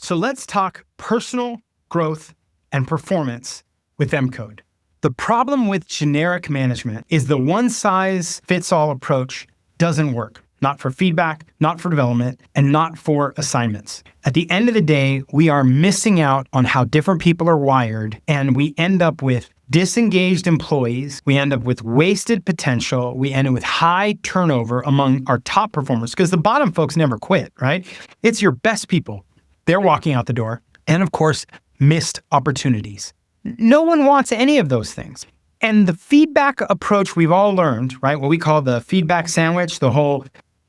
So let's talk personal growth and performance with M-Code. The problem with generic management is the one-size-fits-all approach doesn't work. Not for feedback, not for development, and not for assignments. At the end of the day, we are missing out on how different people are wired, and we end up with disengaged employees. We end up with wasted potential. We end up with high turnover among our top performers because the bottom folks never quit, right? It's your best people. They're walking out the door. And of course, missed opportunities. No one wants any of those things. And the feedback approach we've all learned, right? What we call the feedback sandwich, the whole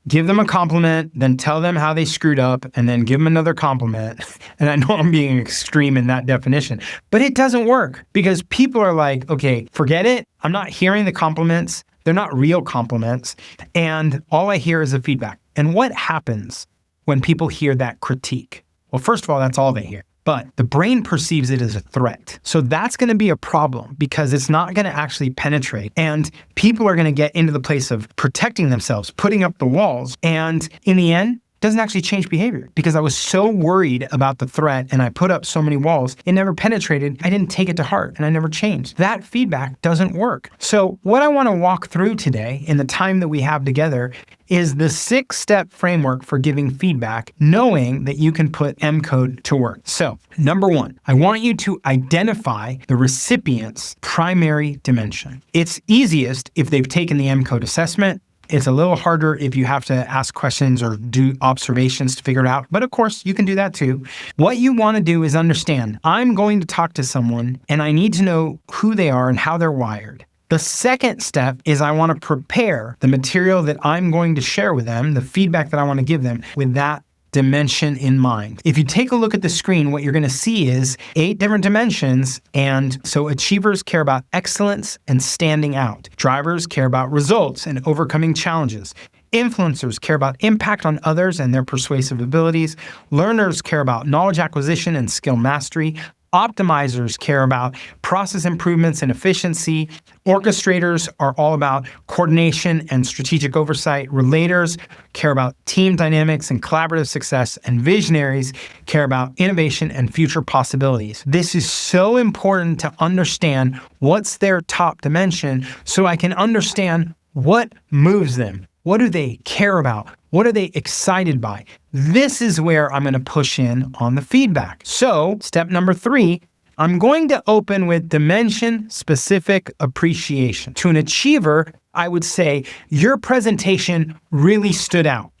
give them a compliment, then tell them how they screwed up, and then give them another compliment. And I know I'm being extreme in that definition, but it doesn't work because people are like, okay, forget it. I'm not hearing the compliments. They're not real compliments. And all I hear is the feedback. And what happens when people hear that critique? Well, first of all, that's all they hear. But the brain perceives it as a threat. So that's going to be a problem because it's not going to actually penetrate. And people are going to get into the place of protecting themselves, putting up the walls. And in the end, it doesn't actually change behavior because I was so worried about the threat and I put up so many walls, it never penetrated. I didn't take it to heart and I never changed. That feedback doesn't work. So what I want to walk through today in the time that we have together is the 6-step framework for giving feedback, knowing that you can put M-Code to work. So, number 1, I want you to identify the recipient's primary dimension. It's easiest if they've taken the M-Code assessment. It's a little harder if you have to ask questions or do observations to figure it out. But of course, you can do that too. What you want to do is understand, I'm going to talk to someone and I need to know who they are and how they're wired. The second step is I want to prepare the material that I'm going to share with them, the feedback that I want to give them with that dimension in mind. If you take a look at the screen, what you're going to see is 8 different dimensions. And so achievers care about excellence and standing out. Drivers care about results and overcoming challenges. Influencers care about impact on others and their persuasive abilities. Learners care about knowledge acquisition and skill mastery. Optimizers care about process improvements and efficiency. Orchestrators are all about coordination and strategic oversight. Relators care about team dynamics and collaborative success. And visionaries care about innovation and future possibilities. This is so important to understand what's their top dimension so I can understand what moves them. What do they care about? What are they excited by? This is where I'm going to push in on the feedback. So, step number 3, I'm going to open with dimension-specific appreciation. To an achiever, I would say, your presentation really stood out,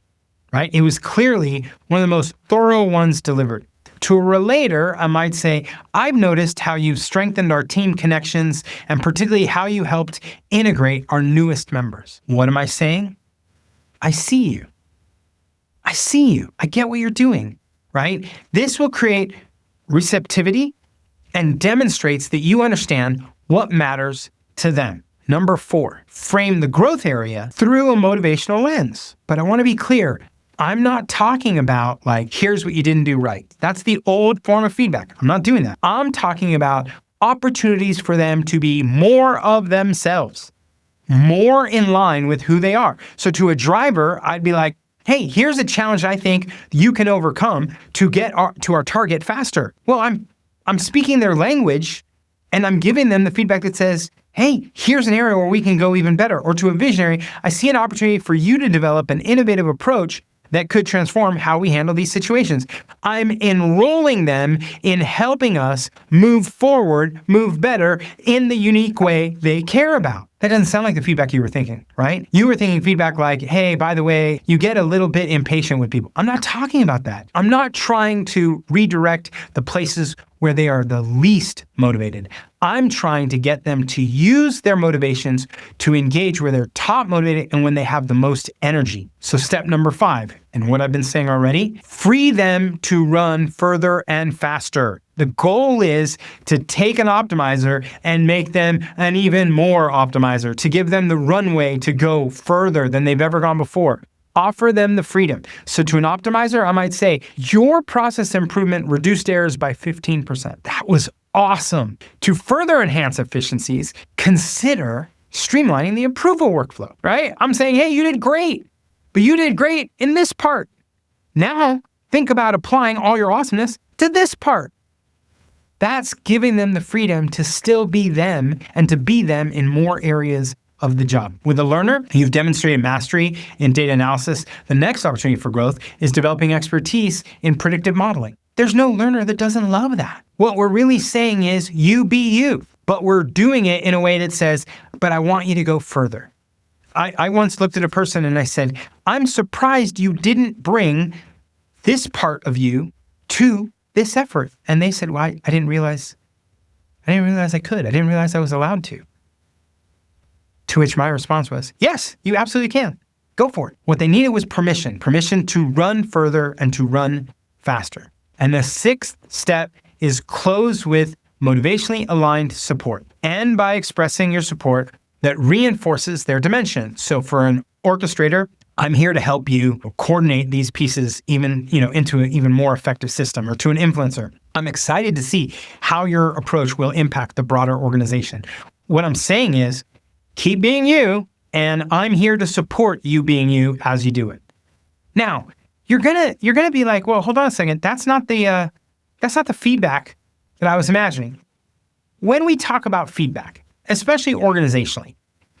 right? It was clearly one of the most thorough ones delivered. To a relator, I might say, I've noticed how you've strengthened our team connections and particularly how you helped integrate our newest members. What am I saying? I see you. I see you. I get what you're doing, right? This will create receptivity and demonstrates that you understand what matters to them. Number 4, frame the growth area through a motivational lens. But I want to be clear. I'm not talking about like, here's what you didn't do right. That's the old form of feedback. I'm not doing that. I'm talking about opportunities for them to be more of themselves, more in line with who they are. So to a driver, I'd be like, hey, here's a challenge I think you can overcome to get to our target faster. Well, I'm speaking their language and I'm giving them the feedback that says, hey, here's an area where we can go even better. Or to a visionary, I see an opportunity for you to develop an innovative approach that could transform how we handle these situations. I'm enrolling them in helping us move forward, move better in the unique way they care about. That doesn't sound like the feedback you were thinking, right? You were thinking feedback like, hey, by the way, you get a little bit impatient with people. I'm not talking about that. I'm not trying to redirect the places where they are the least motivated. I'm trying to get them to use their motivations to engage where they're top motivated and when they have the most energy. So step number 5, and what I've been saying already, free them to run further and faster. The goal is to take an optimizer and make them an even more optimizer, to give them the runway to go further than they've ever gone before. Offer them the freedom. So to an optimizer, I might say, your process improvement reduced errors by 15%. That was awesome. To further enhance efficiencies, consider streamlining the approval workflow, right? I'm saying, hey, you did great, but you did great in this part. Now, think about applying all your awesomeness to this part. That's giving them the freedom to still be them and to be them in more areas of the job. With a learner, you've demonstrated mastery in data analysis. The next opportunity for growth is developing expertise in predictive modeling. There's no learner that doesn't love that. What we're really saying is you be you, but we're doing it in a way that says, but I want you to go further. I once looked at a person and I said, I'm surprised you didn't bring this part of you to this effort. And they said, well, I didn't realize I could. I didn't realize I was allowed to. To which my response was, yes, you absolutely can. Go for it. What they needed was permission to run further and to run faster. And the sixth step is close with motivationally aligned support. And by expressing your support that reinforces their dimension. So for an orchestrator, I'm here to help you coordinate these pieces into an even more effective system. Or to an influencer, I'm excited to see how your approach will impact the broader organization. What I'm saying is, keep being you, and I'm here to support you being you as you do it. Now, you're gonna be like, well, hold on a second. That's not the feedback that I was imagining. When we talk about feedback, especially organizationally,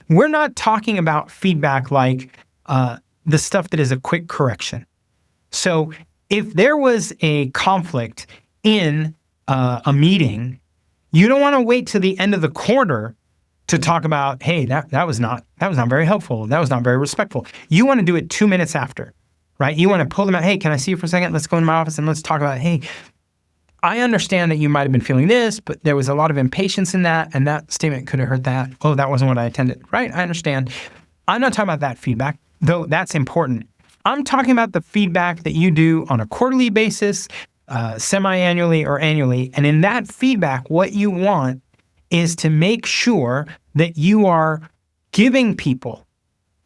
we're not talking about feedback like the stuff that is a quick correction. So if there was a conflict in a meeting, you don't want to wait to the end of the quarter to talk about, hey, that was not very helpful. That was not very respectful. You want to do it 2 minutes after, right? You want to pull them out. Hey, can I see you for a second? Let's go into my office and let's talk about, hey, I understand that you might have been feeling this, but there was a lot of impatience in that, and that statement could have hurt that. Oh, that wasn't what I intended. Right, I understand. I'm not talking about that feedback, though that's important. I'm talking about the feedback that you do on a quarterly basis, semi-annually or annually. And in that feedback, what you want is to make sure that you are giving people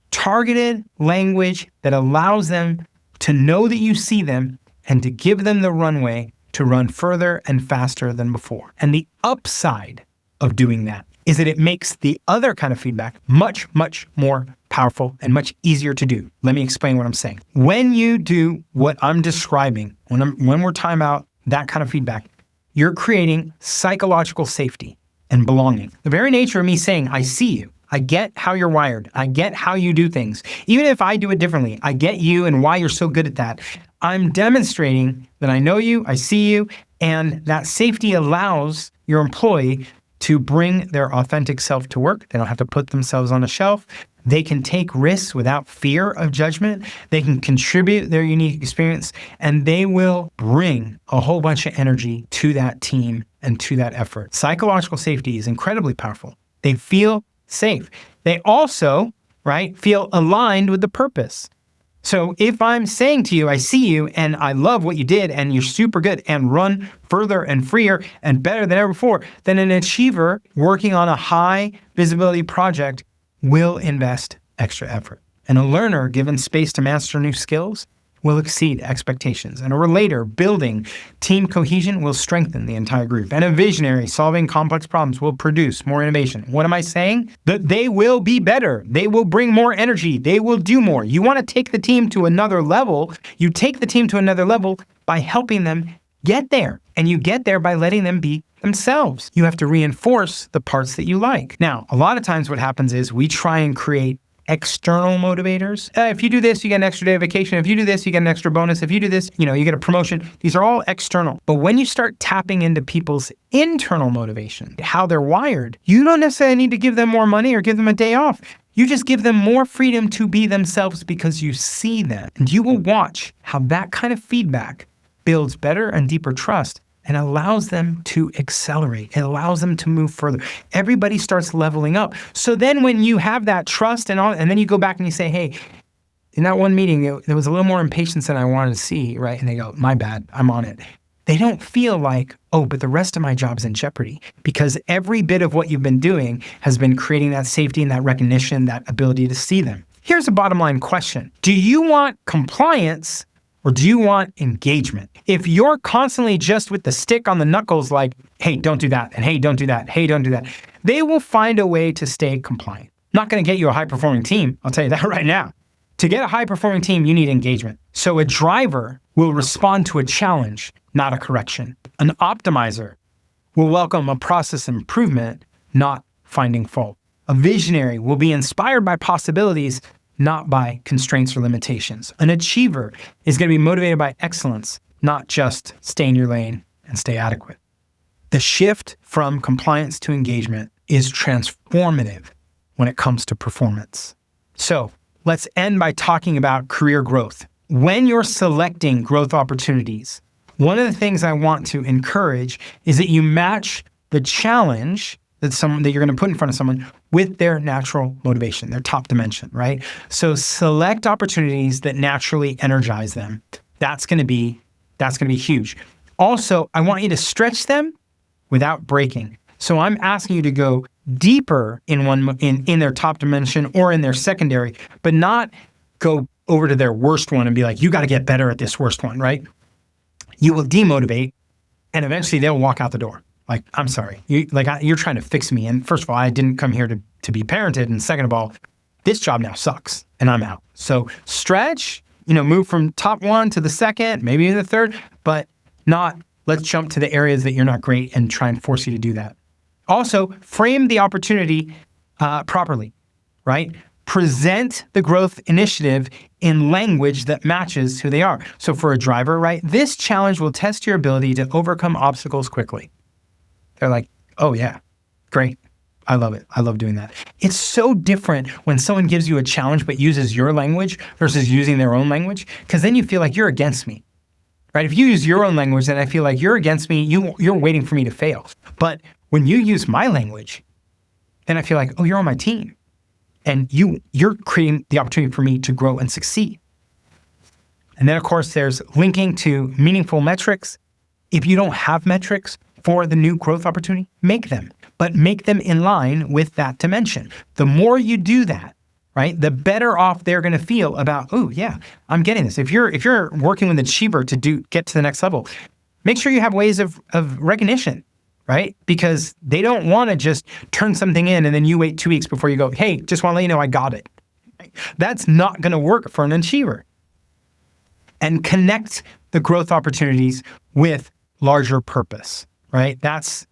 targeted language that allows them to know that you see them and to give them the runway to run further and faster than before. And the upside of doing that is that it makes the other kind of feedback much, much more powerful and much easier to do. Let me explain what I'm saying. When you do what I'm describing, when we're talking about that kind of feedback, you're creating psychological safety and belonging. The very nature of me saying, I see you, I get how you're wired, I get how you do things. Even if I do it differently, I get you and why you're so good at that. I'm demonstrating that I know you, I see you, and that safety allows your employee to bring their authentic self to work. They don't have to put themselves on a shelf. They can take risks without fear of judgment. They can contribute their unique experience, and they will bring a whole bunch of energy to that team and to that effort. Psychological safety is incredibly powerful. They feel safe. They also, feel aligned with the purpose. So if I'm saying to you, I see you and I love what you did and you're super good and run further and freer and better than ever before, then an achiever working on a high visibility project will invest extra effort. And a learner given space to master new skills will exceed expectations. And a relator building team cohesion will strengthen the entire group. And a visionary solving complex problems will produce more innovation. What am I saying? That they will be better. They will bring more energy. They will do more. You want to take the team to another level. You take the team to another level by helping them get there. And you get there by letting them be themselves. You have to reinforce the parts that you like. Now, a lot of times what happens is we try and create external motivators. If you do this, you get an extra day of vacation. If you do this, you get an extra bonus. If you do this, you get a promotion. These are all external. But when you start tapping into people's internal motivation, how they're wired, you don't necessarily need to give them more money or give them a day off. You just give them more freedom to be themselves because you see them. And you will watch how that kind of feedback builds better and deeper trust and allows them to accelerate. It allows them to move further. Everybody starts leveling up. So then when you have that trust and then you go back and you say, hey, in that one meeting, there was a little more impatience than I wanted to see, right? And they go, my bad, I'm on it. They don't feel like, oh, but the rest of my job's in jeopardy, because every bit of what you've been doing has been creating that safety and that recognition, that ability to see them. Here's a bottom line question. Do you want compliance or do you want engagement? If you're constantly just with the stick on the knuckles like, hey, don't do that, and hey, don't do that, hey, don't do that, they will find a way to stay compliant. Not gonna get you a high-performing team, I'll tell you that right now. To get a high-performing team, you need engagement. So a driver will respond to a challenge, not a correction. An optimizer will welcome a process improvement, not finding fault. A visionary will be inspired by possibilities, not by constraints or limitations. An achiever is going to be motivated by excellence, not just stay in your lane and stay adequate. The shift from compliance to engagement is transformative when it comes to performance. So let's end by talking about career growth. When you're selecting growth opportunities, one of the things I want to encourage is that you match the challenge that you're going to put in front of someone with their natural motivation, their top dimension, right? So select opportunities that naturally energize them. That's going to be huge. Also, I want you to stretch them without breaking. So I'm asking you to go deeper in their top dimension or in their secondary, but not go over to their worst one and be like, you got to get better at this worst one, right? You will demotivate, and eventually they'll walk out the door. Like, I'm sorry, you're trying to fix me. And first of all, I didn't come here to be parented. And second of all, this job now sucks and I'm out. So stretch, move from top one to the second, maybe the third, but not let's jump to the areas that you're not great and try and force you to do that. Also, frame the opportunity properly, right? Present the growth initiative in language that matches who they are. So for a driver, right, this challenge will test your ability to overcome obstacles quickly. They're like, oh yeah, great. I love it. I love doing that. It's so different when someone gives you a challenge but uses your language versus using their own language, because then you feel like you're against me, right? If you use your own language, then I feel like you're against me. You're waiting for me to fail. But when you use my language, then I feel like, oh, you're on my team. And you're creating the opportunity for me to grow and succeed. And then, of course, there's linking to meaningful metrics. If you don't have metrics for the new growth opportunity, make them, but make them in line with that dimension. The more you do that, right, the better off they're going to feel about, oh yeah, I'm getting this. If you're working with an achiever to get to the next level, make sure you have ways of recognition, right? Because they don't want to just turn something in and then you wait 2 weeks before you go, hey, just want to let you know I got it. That's not going to work for an achiever. And connect the growth opportunities with larger purpose, right? That's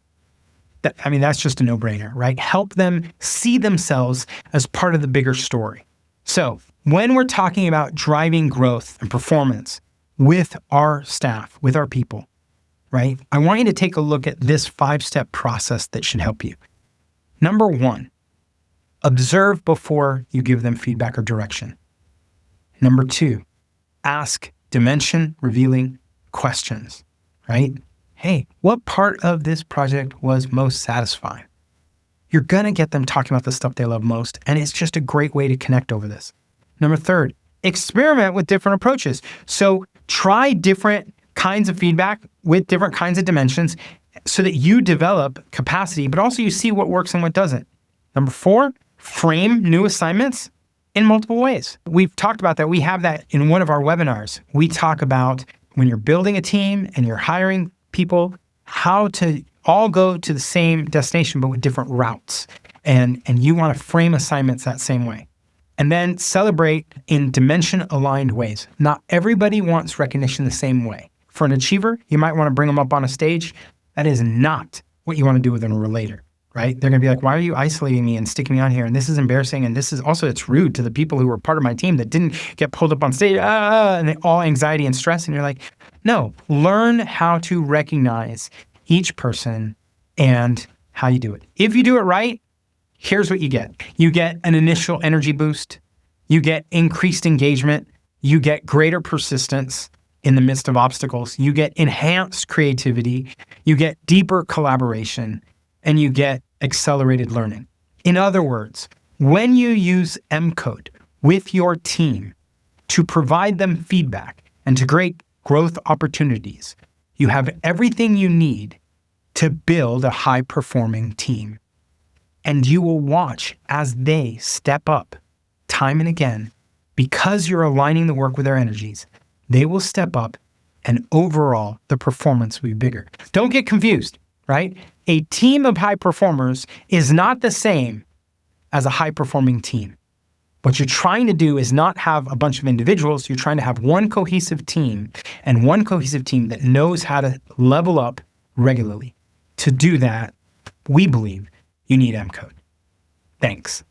just a no-brainer, right? Help them see themselves as part of the bigger story. So when we're talking about driving growth and performance with our staff, with our people, right? I want you to take a look at this 5-step process that should help you. Number 1, observe before you give them feedback or direction. Number 2, ask dimension-revealing questions, right? Hey, what part of this project was most satisfying? You're going to get them talking about the stuff they love most, and it's just a great way to connect over this. Number 3, experiment with different approaches. So try different kinds of feedback with different kinds of dimensions so that you develop capacity, but also you see what works and what doesn't. Number 4, frame new assignments in multiple ways. We've talked about that. We have that in one of our webinars. We talk about when you're building a team and you're hiring people, how to all go to the same destination, but with different routes. And you want to frame assignments that same way. And then celebrate in dimension-aligned ways. Not everybody wants recognition the same way. For an achiever, you might want to bring them up on a stage. That is not what you want to do with a relator, right? They're going to be like, why are you isolating me and sticking me on here? And this is embarrassing. And this is also, it's rude to the people who were part of my team that didn't get pulled up on stage, and they all anxiety and stress. And you're like, no, learn how to recognize each person and how you do it. If you do it right, here's what you get. You get an initial energy boost. You get increased engagement. You get greater persistence in the midst of obstacles. You get enhanced creativity. You get deeper collaboration. And you get accelerated learning. In other words, when you use M-Code with your team to provide them feedback and to create growth opportunities, you have everything you need to build a high-performing team. And you will watch as they step up time and again. Because you're aligning the work with their energies, they will step up and overall the performance will be bigger. Don't get confused, right? A team of high performers is not the same as a high-performing team. What you're trying to do is not have a bunch of individuals. You're trying to have one cohesive team, and one cohesive team that knows how to level up regularly. To do that, we believe you need M Code. Thanks.